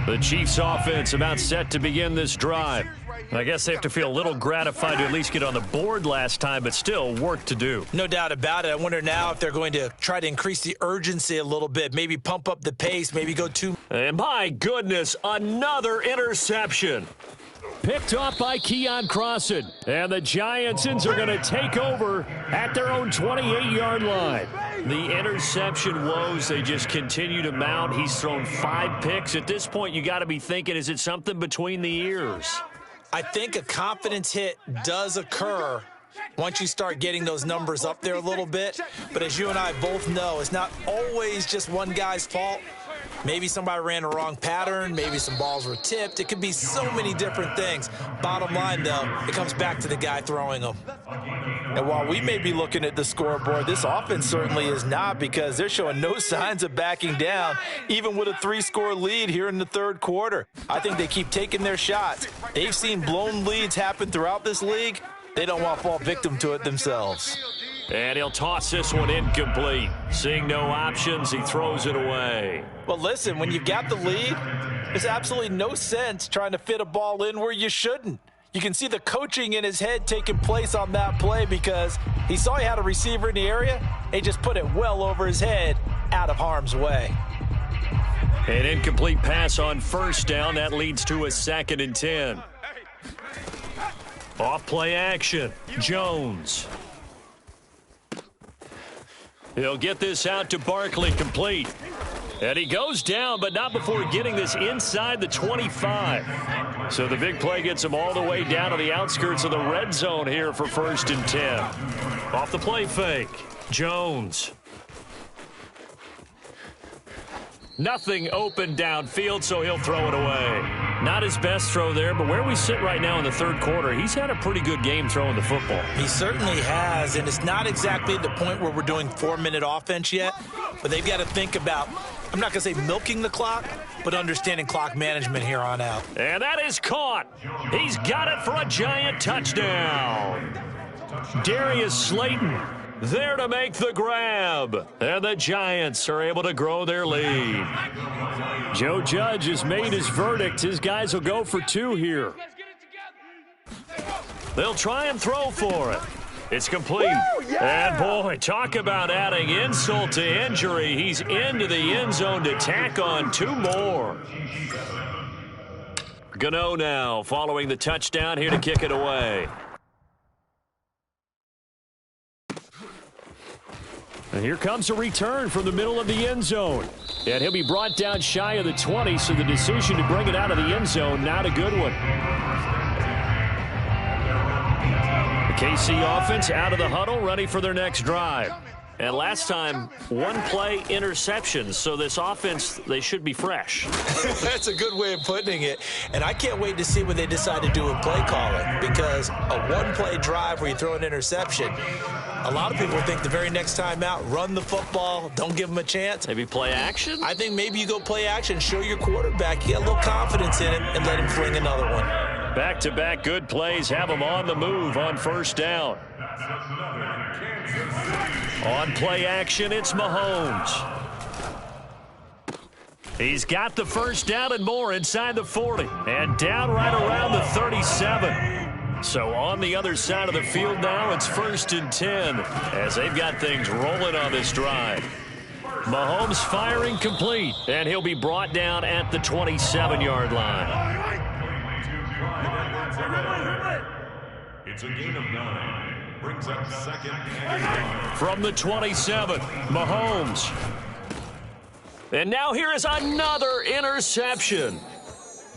The Chiefs offense about set to begin this drive. I guess they have to feel a little gratified to at least get on the board last time, but still work to do. No doubt about it. I wonder now if they're going to try to increase the urgency a little bit, maybe pump up the pace, maybe go too. And my goodness, another interception. Picked off by Keon Crossan. And the Giantsons are going to take over at their own 28-yard line. The interception woes, they just continue to mount. He's thrown 5 picks. At this point, you got to be thinking, is it something between the ears? I think a confidence hit does occur once you start getting those numbers up there a little bit. But as you and I both know, it's not always just one guy's fault. Maybe somebody ran a wrong pattern. Maybe some balls were tipped. It could be so many different things. Bottom line, though, it comes back to the guy throwing them. And while we may be looking at the scoreboard, this offense certainly is not, because they're showing no signs of backing down, even with a 3-score lead here in the third quarter. I think they keep taking their shots. They've seen blown leads happen throughout this league. They don't want to fall victim to it themselves. And he'll toss this one incomplete. Seeing no options, he throws it away. Well, listen, when you've got the lead, there's absolutely no sense trying to fit a ball in where you shouldn't. You can see the coaching in his head taking place on that play, because he saw he had a receiver in the area. He just put it well over his head, out of harm's way. An incomplete pass on first down. That leads to a 2nd and 10. Off play action. Jones. He'll get this out to Barkley, complete. And he goes down, but not before getting this inside the 25. So the big play gets him all the way down to the outskirts of the red zone here for 1st and 10. Off the play fake. Jones. Nothing open downfield, so he'll throw it away. Not his best throw there, but where we sit right now in the third quarter, he's had a pretty good game throwing the football. He certainly has, and it's not exactly the point where we're doing 4-minute offense yet, but they've got to think about, I'm not going to say milking the clock, but understanding clock management here on out. And that is caught. He's got it for a Giant touchdown. Darius Slayton there to make the grab. And the Giants are able to grow their lead. Joe Judge has made his verdict. His guys will go for 2 here. They'll try and throw for it. It's complete. Woo, yeah! And, boy, talk about adding insult to injury. He's into the end zone to tack on 2 more. Gano now following the touchdown here to kick it away. And here comes a return from the middle of the end zone. And he'll be brought down shy of the 20, so the decision to bring it out of the end zone, not a good one. The KC offense out of the huddle, ready for their next drive. And last time, 1-play interceptions, so this offense, they should be fresh. That's a good way of putting it. And I can't wait to see what they decide to do with play calling, because a 1-play drive where you throw an interception, a lot of people think the very next time out, run the football, don't give them a chance. Maybe play action? I think maybe you go play action, show your quarterback, get a little confidence in him, and let him fling another one. Back-to-back good plays have him on the move on first down. On play action, it's Mahomes. He's got the first down and more inside the 40. And down right around the 37. So on the other side of the field now, it's 1st and 10 as they've got things rolling on this drive. Mahomes firing complete, and he'll be brought down at the 27-yard line. It's a gain of 9. Brings up 2nd and 1. From the 27, Mahomes. And now here is another interception.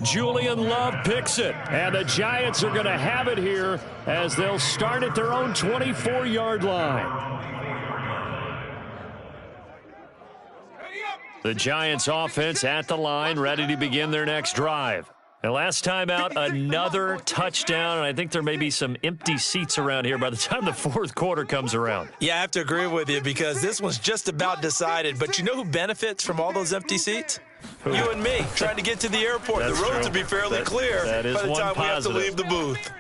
Julian Love picks it, and the Giants are going to have it here as they'll start at their own 24-yard line. The Giants offense at the line, ready to begin their next drive. And last time out, another touchdown, and I think there may be some empty seats around here by the time the fourth quarter comes around. Yeah, I have to agree with you, because this one's just about decided. But you know who benefits from all those empty seats? Who? You and me, trying to get to the airport. That's the roads true. will be fairly clear that is by the one time positive. we have to leave the booth.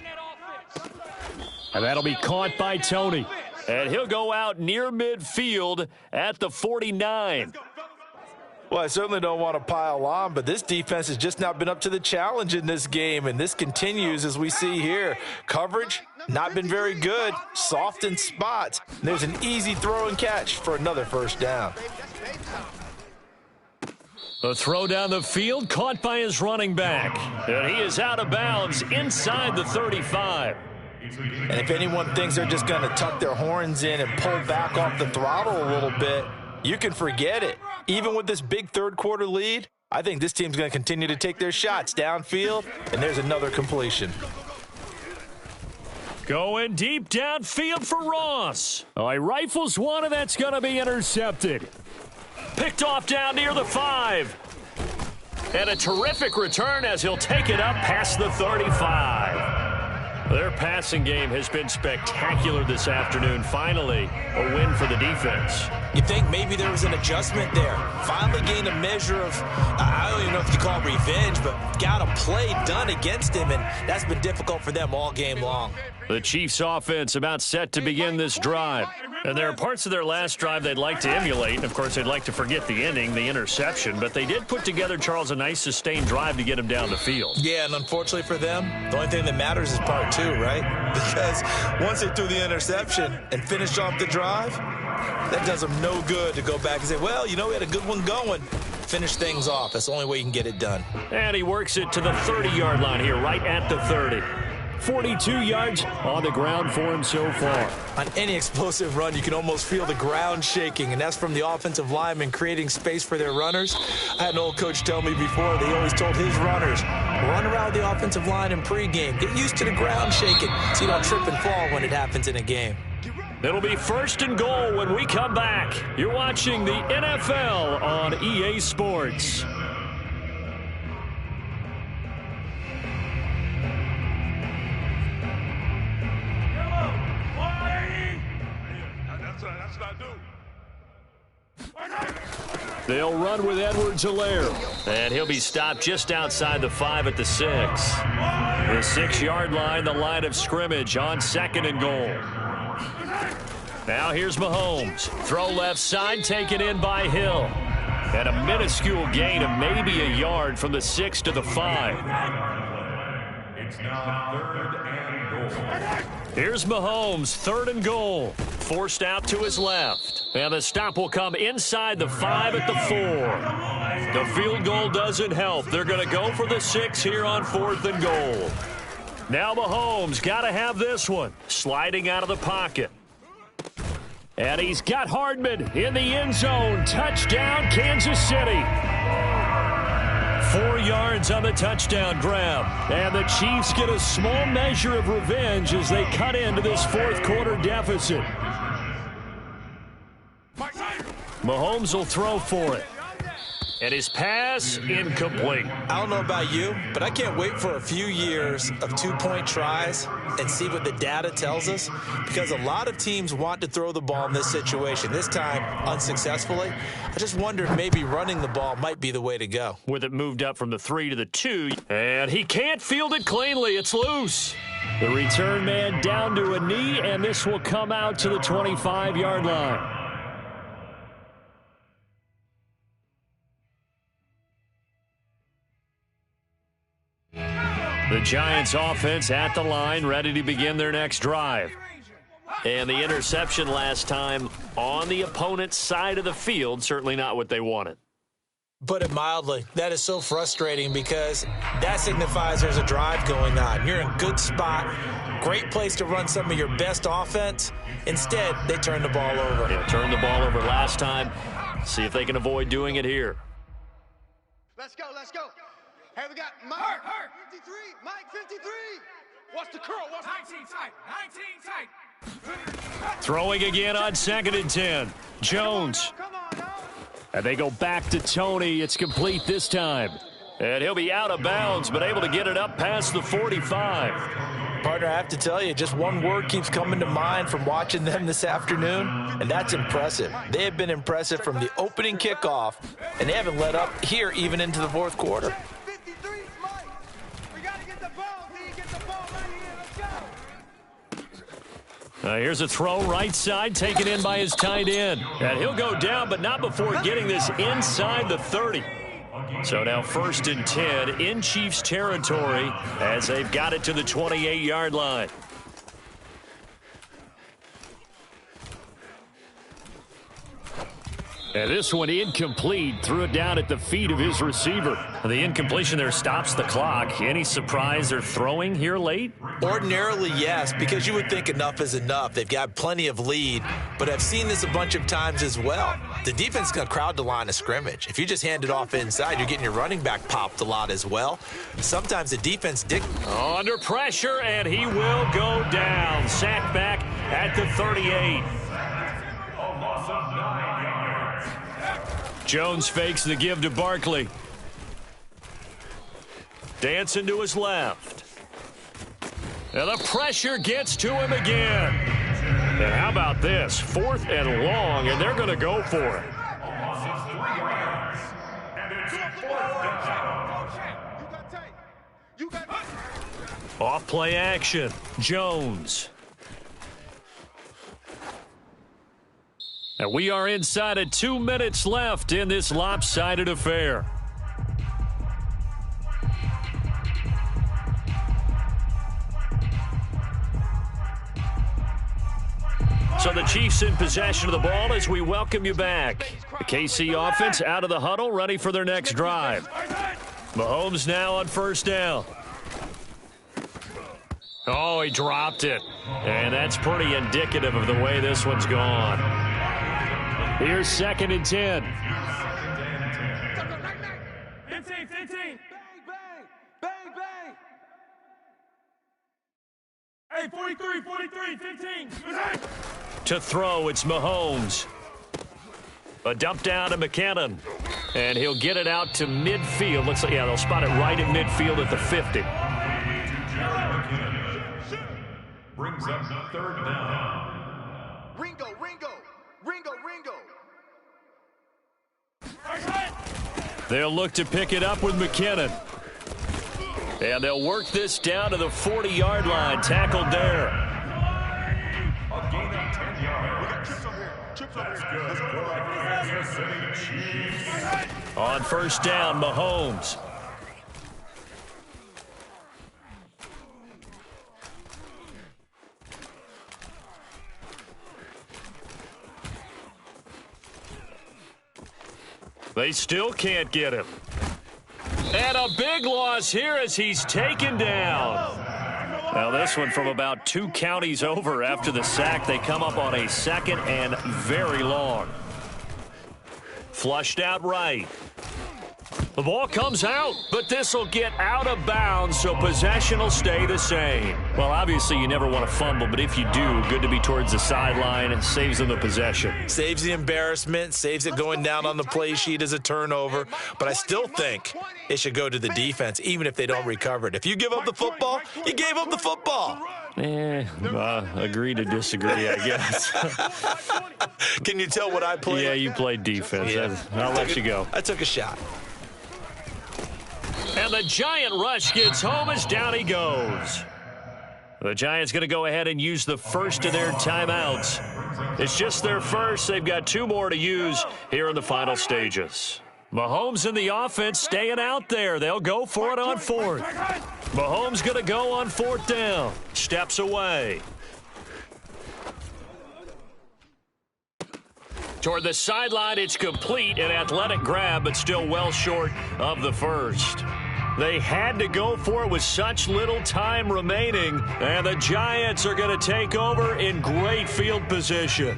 And that'll be caught by Tony. And he'll go out near midfield at the 49. Well, I certainly don't want to pile on, but this defense has just not been up to the challenge in this game, and this continues as we see here. Coverage, not been very good, soft in spots. There's an easy throw and catch for another first down. A throw down the field, caught by his running back. And he is out of bounds inside the 35. And if anyone thinks they're just going to tuck their horns in and pull back off the throttle a little bit, you can forget it. Even with this big third-quarter lead, I think this team's going to continue to take their shots downfield, and there's another completion. Going deep downfield for Ross. Oh, he rifles one, and that's going to be intercepted. Picked off down near the 5. And a terrific return as he'll take it up past the 35. Their passing game has been spectacular this afternoon. Finally, a win for the defense. You think maybe there was an adjustment there. Finally gained a measure of, I don't even know if you call it revenge, but got a play done against him, and that's been difficult for them all game long. The Chiefs offense about set to begin this drive. And there are parts of their last drive they'd like to emulate. And, of course, they'd like to forget the ending, the interception. But they did put together, Charles, a nice sustained drive to get him down the field. Yeah, and unfortunately for them, the only thing that matters is part 2, right? Because once they threw the interception and finished off the drive, that does them no good to go back and say, well, you know, we had a good one going. Finish things off. That's the only way you can get it done. And he works it to the 30-yard line here, right at the 30. 42 yards on the ground for him so far. On any explosive run, you can almost feel the ground shaking, and that's from the offensive linemen creating space for their runners. I had an old coach tell me before, they always told his runners, run around the offensive line in pregame. Get used to the ground shaking so you don't trip and fall when it happens in a game. It'll be 1st and goal when we come back. You're watching the NFL on EA Sports. They'll run with Edwards-Helaire. And he'll be stopped just outside the 5 at the 6. The 6-yard line, the line of scrimmage on 2nd and goal. Now here's Mahomes. Throw left side, taken in by Hill. And a minuscule gain of maybe a yard from the 6 to the 5. It's now 3rd and goal. Here's Mahomes, 3rd and goal. Forced out to his left. And the stop will come inside the 5 at the 4. The field goal doesn't help. They're going to go for the 6 here on 4th and goal. Now Mahomes got to have this one. Sliding out of the pocket. And he's got Hardman in the end zone. Touchdown, Kansas City. 4 yards on the touchdown grab. And the Chiefs get a small measure of revenge as they cut into this 4th quarter deficit. Mahomes will throw for it. And his pass incomplete. I don't know about you, but I can't wait for a few years of 2-point tries and see what the data tells us, because a lot of teams want to throw the ball in this situation. This time, unsuccessfully. I just wonder if maybe running the ball might be the way to go. With it moved up from the 3 to the 2, and he can't field it cleanly. It's loose. The return man down to a knee, and this will come out to the 25-yard line. The Giants offense at the line, ready to begin their next drive. And the interception last time on the opponent's side of the field, certainly not what they wanted. Put it mildly, that is so frustrating because that signifies there's a drive going on. You're in a good spot, great place to run some of your best offense. Instead, they turn the ball over. Yeah, turned the ball over last time. See if they can avoid doing it here. Let's go, let's go. Hey, we got Mike 53, Mike 53. What's the curl? What's 19 tight, Throwing again on 2nd and 10. Jones. Come on, dog. And they go back to Tony. It's complete this time. And he'll be out of bounds, but able to get it up past the 45. Partner, I have to tell you, just one word keeps coming to mind from watching them this afternoon, and that's impressive. They have been impressive from the opening kickoff, and they haven't let up here even into the 4th quarter. 53, Mike. We got to get the ball, D. Get the ball right here. Let's go. Here's a throw right side, taken in by his tight end. And he'll go down, but not before getting this inside the 30. So now 1st and 10 in Chiefs territory as they've got it to the 28-yard line. And this one incomplete, threw it down at the feet of his receiver. The incompletion there stops the clock. Any surprise they're throwing here late? Ordinarily, yes, because you would think enough is enough. They've got plenty of lead, but I've seen this a bunch of times as well. The defense is going to crowd the line of scrimmage. If you just hand it off inside, you're getting your running back popped a lot as well. Sometimes the defense under pressure, and he will go down. Sacked back at the 38. Jones fakes the give to Barkley. Dancing to his left. And the pressure gets to him again. And how about this? 4th and long, and they're going to go for it. Off play action. Jones. And we are inside of 2 minutes left in this lopsided affair. So the Chiefs in possession of the ball as we welcome you back. The KC offense out of the huddle, ready for their next drive. Mahomes now on 1st down. Oh, he dropped it. And that's pretty indicative of the way this one's gone. Here's 2nd and 10. 15. Bang, bang. Bang, bang. Hey, 43, 15. To throw, it's Mahomes. A dump down to McKinnon. And he'll get it out to midfield. Looks like, yeah, they'll spot it right in midfield at the 50. Brings up 3rd down. Ringo. They'll look to pick it up with McKinnon. And they'll work this down to the 40-yard line. Tackled there. A gain of 10 yards. That's good for the Kansas City Chiefs. On 1st down, Mahomes. They still can't get him. And a big loss here as he's taken down. Now this one from about 2 counties over after the sack. They come up on a 2nd and very long. Flushed out right. The ball comes out, but this will get out of bounds, so possession will stay the same. Well, obviously you never want to fumble, but if you do, good to be towards the sideline. It saves them the possession. saves the embarrassment, saves it going down on the play sheet as a turnover. But I still think it should go to the defense, even if they don't recover it. If you give up the football, you gave up the football. Agree to disagree, I guess. Can you tell what I played? Yeah, you played defense. Yeah. I'll let you go. I took a shot. And the Giant rush gets home as down he goes. The Giants going to go ahead and use the first of their timeouts. It's just their first. They've got 2 more to use here in the final stages. Mahomes and the offense staying out there. They'll go for it on 4th. Mahomes going to go on 4th down. Steps away. Toward the sideline, it's complete. An athletic grab, but still well short of the first. They had to go for it with such little time remaining, and the Giants are going to take over in great field position.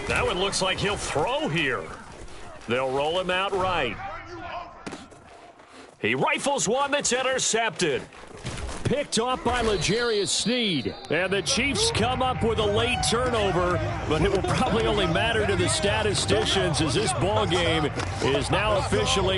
That one looks like he'll throw here. They'll roll him out right. He rifles one that's intercepted. Picked off by L'Jarius Sneed. And the Chiefs come up with a late turnover, but it will probably only matter to the statisticians as this ball game is now officially